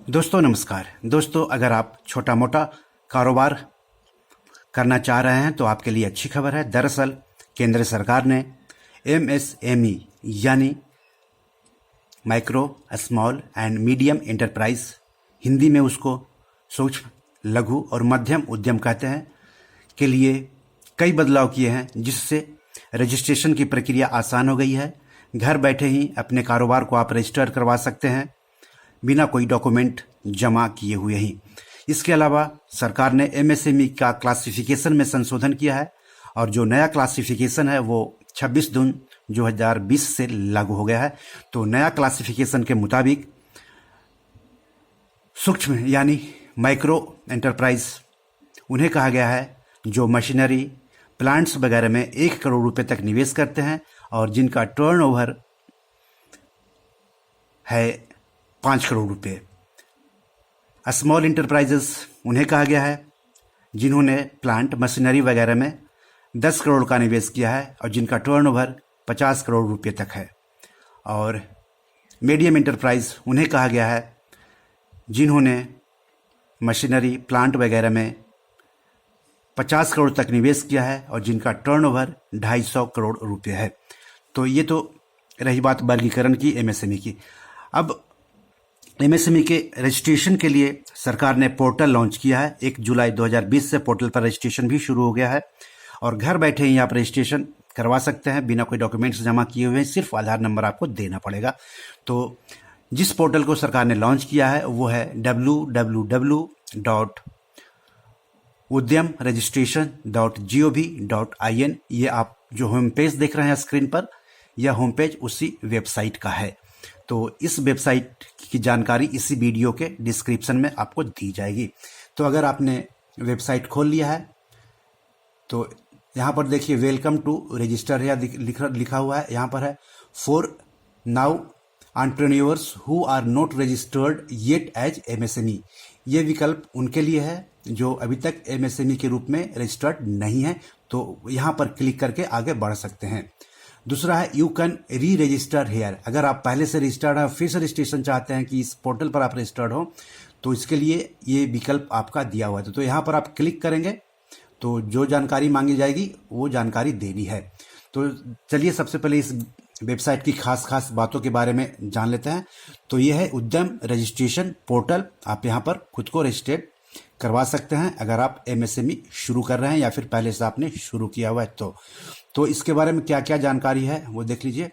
दोस्तों नमस्कार। दोस्तों अगर आप छोटा मोटा कारोबार करना चाह रहे हैं तो आपके लिए अच्छी खबर है। दरअसल केंद्र सरकार ने MSME यानी micro small and medium enterprise, Hindi में उसको सूक्ष्म लघु और मध्यम उद्यम कहते हैं, के लिए कई बदलाव किए हैं, जिससे रजिस्ट्रेशन की प्रक्रिया आसान हो गई है। घर बैठे ही अपने कारोबार को आप रजिस्टर करवा सकते हैं बिना कोई डॉक्यूमेंट जमा किए हुए ही। इसके अलावा सरकार ने MSME का क्लासिफिकेशन में संशोधन किया है और जो नया क्लासिफिकेशन है वो 26 जून 2020 से लागू हो गया है। तो नया क्लासिफिकेशन के मुताबिक सूक्ष्म यानी माइक्रो एंटरप्राइज उन्हें कहा गया है जो मशीनरी, प्लांट्स वगैरह में 1 करोड़ रुपए तक निवेश करते हैं और जिनका टर्नओवर है 5 करोड़ रुपए। स्मॉल इंटरप्राइजेस उन्हें कहा गया है जिन्होंने प्लांट, मशीनरी वगैरह में 10 करोड़ का निवेश किया है और जिनका टर्नओवर 50 करोड़ रुपए तक है। और मीडियम इंटरप्राइज उन्हें कहा गया है जिन्होंने मशीनरी, प्लांट वगैरह में 50 करोड़ तक निवेश किया है और जिनका टर्नओवर 250 करोड़ रुपए है। तो ये तो रही बात वर्गीकरण की MSME की। अब MSME के रजिस्ट्रेशन के लिए सरकार ने पोर्टल लॉन्च किया है। 1 जुलाई 2020 से पोर्टल पर रजिस्ट्रेशन भी शुरू हो गया है और घर बैठे ही आप रजिस्ट्रेशन करवा सकते हैं बिना कोई डॉक्यूमेंट्स जमा किए हुए। सिर्फ आधार नंबर आपको देना पड़ेगा। तो जिस पोर्टल को सरकार ने लॉन्च किया है वो है www.udyamregistration.gov.in। ये आप जो होम पेज देख रहे हैं स्क्रीन पर, यह होम पेज उसी वेबसाइट का है। तो इस वेबसाइट की जानकारी इसी वीडियो के डिस्क्रिप्शन में आपको दी जाएगी। तो अगर आपने वेबसाइट खोल लिया है तो यहाँ पर देखिए वेलकम टू रजिस्टर या लिखा हुआ है। यहाँ पर है for now entrepreneurs who are not registered yet as MSME। ये विकल्प उनके लिए है जो अभी तक MSME के रूप में रजिस्टर्ड नहीं है। तो यहाँ पर क्लिक करके आगे बढ़ सकते हैं। दूसरा है you can reregister here. अगर आप पहले से रजिस्टर्ड हैं, फिर से रजिस्ट्रेशन चाहते हैं कि इस पोर्टल पर आप रजिस्टर्ड हो, तो इसके लिए ये विकल्प आपका दिया हुआ है। तो यहाँ पर आप क्लिक करेंगे तो जो जानकारी मांगी जाएगी वो जानकारी देनी है। तो चलिए सबसे पहले इस वेबसाइट की खास बातों के बारे में जान लेते हैं। तो ये है उद्यम रजिस्ट्रेशन पोर्टल। आप यहाँ पर खुद को रजिस्ट्रेट करवा सकते हैं अगर आप MSME शुरू कर रहे हैं या फिर पहले से आपने शुरू किया हुआ है तो इसके बारे में क्या क्या जानकारी है वो देख लीजिए।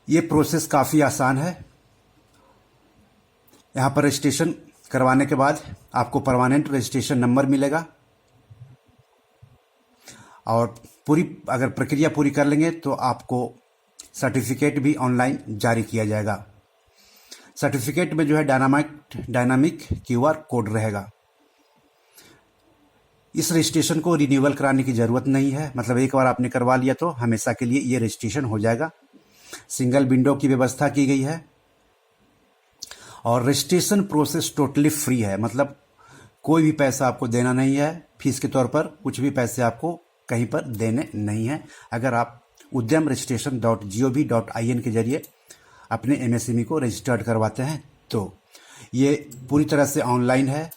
ये प्रोसेस काफ़ी आसान है। यहाँ पर रजिस्ट्रेशन करवाने के बाद आपको परमानेंट रजिस्ट्रेशन नंबर मिलेगा और अगर प्रक्रिया पूरी कर लेंगे तो आपको सर्टिफिकेट भी ऑनलाइन जारी किया जाएगा। सर्टिफिकेट में जो है डायनामिक QR कोड रहेगा। इस रजिस्ट्रेशन को रिन्यूअल कराने की ज़रूरत नहीं है, मतलब एक बार आपने करवा लिया तो हमेशा के लिए ये रजिस्ट्रेशन हो जाएगा। सिंगल विंडो की व्यवस्था की गई है और रजिस्ट्रेशन प्रोसेस टोटली फ्री है, मतलब कोई भी पैसा आपको देना नहीं है। फीस के तौर पर कुछ भी पैसे आपको कहीं पर देने नहीं है अगर आप udyamregistration.gov.in के जरिए अपने MSME को रजिस्टर्ड करवाते हैं। तो ये पूरी तरह से ऑनलाइन है,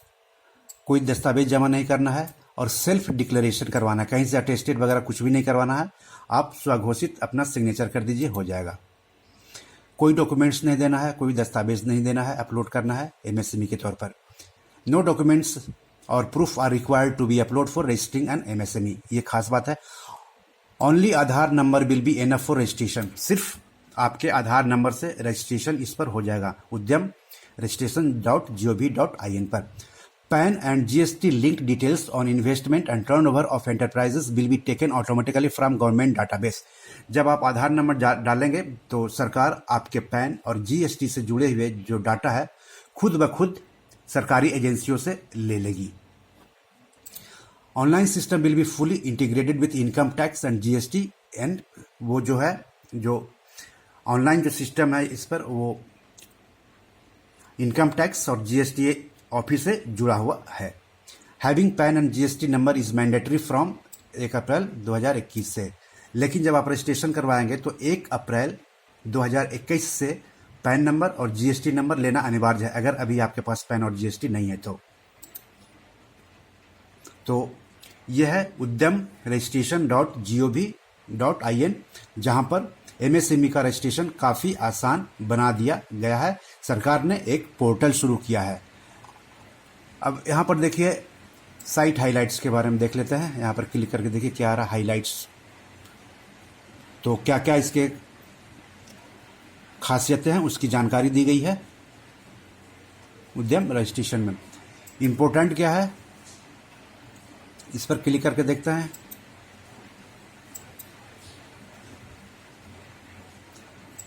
कोई दस्तावेज जमा नहीं करना है और सेल्फ डिक्लेरेशन करवाना है। कहीं से अटेस्टेड वगैरह कुछ भी नहीं करवाना है। आप स्वघोषित अपना सिग्नेचर कर दीजिए, हो जाएगा। कोई डॉक्यूमेंट्स नहीं देना है, कोई दस्तावेज नहीं देना है, अपलोड करना है MSME के तौर पर। नो डॉक्यूमेंट्स और proof are required to be upload for registering an MSME। ये खास बात है। Only Aadhaar number will be enough for registration. सिर्फ आपके आधार नंबर से रजिस्ट्रेशन इस पर हो जाएगा उद्यम registration.gov.in पर। Pan and GST linked details on investment and turnover of enterprises will be taken automatically from government database. जब आप आधार नंबर डालेंगे तो सरकार आपके पैन और GST से जुड़े हुए जो डाटा है खुद ब खुद सरकारी एजेंसियों से ले लेगी। Online system will be fully integrated with income tax and GST and वो जो है जो ऑनलाइन जो सिस्टम है इस पर वो इनकम टैक्स और GST ऑफिस से जुड़ा हुआ है। Having pan and GST number is mandatory from 1 अप्रैल 2021 से। लेकिन जब आप रजिस्ट्रेशन करवाएंगे तो 1 अप्रैल 2021 से पैन नंबर और जीएसटी नंबर लेना अनिवार्य है, अगर अभी आपके पास पैन और जीएसटी नहीं है तो यह है उद्यम registration.gov.in, जहां पर एमएसएमई का रजिस्ट्रेशन काफ़ी आसान बना दिया गया है। सरकार ने एक पोर्टल शुरू किया है। अब यहाँ पर देखिए साइट हाइलाइट्स के बारे में देख लेते हैं। यहाँ पर क्लिक करके देखिए क्या आ रहा है, हाइलाइट्स। तो क्या क्या इसके खासियतें हैं उसकी जानकारी दी गई है उद्यम रजिस्ट्रेशन में। इम्पोर्टेंट क्या है, इस पर क्लिक करके देखते हैं।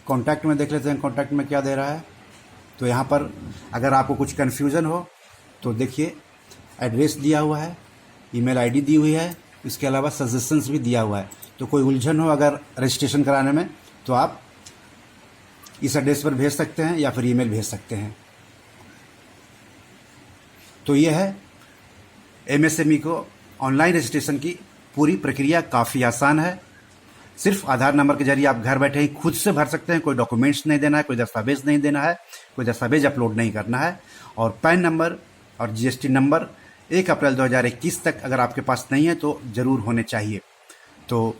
कॉन्टैक्ट में देख लेते हैं, कॉन्टैक्ट में क्या दे रहा है। तो यहाँ पर अगर आपको कुछ कन्फ्यूज़न हो तो देखिए एड्रेस दिया हुआ है, ईमेल आईडी दी हुई है, इसके अलावा सजेशंस भी दिया हुआ है। तो कोई उलझन हो अगर रजिस्ट्रेशन कराने में तो आप इस एड्रेस पर भेज सकते हैं या फिर ईमेल भेज सकते हैं। तो ये है एमएसएमई को ऑनलाइन रजिस्ट्रेशन की पूरी प्रक्रिया काफ़ी आसान है। सिर्फ आधार नंबर के जरिए आप घर बैठे ही खुद से भर सकते हैं। कोई डॉक्यूमेंट्स नहीं देना है, कोई दस्तावेज नहीं देना है, कोई दस्तावेज अपलोड नहीं करना है। और पैन नंबर और जीएसटी नंबर 1 अप्रैल 2021 तक अगर आपके पास नहीं है तो ज़रूर होने चाहिए। तो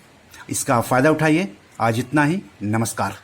इसका फ़ायदा उठाइए। आज इतना ही, नमस्कार।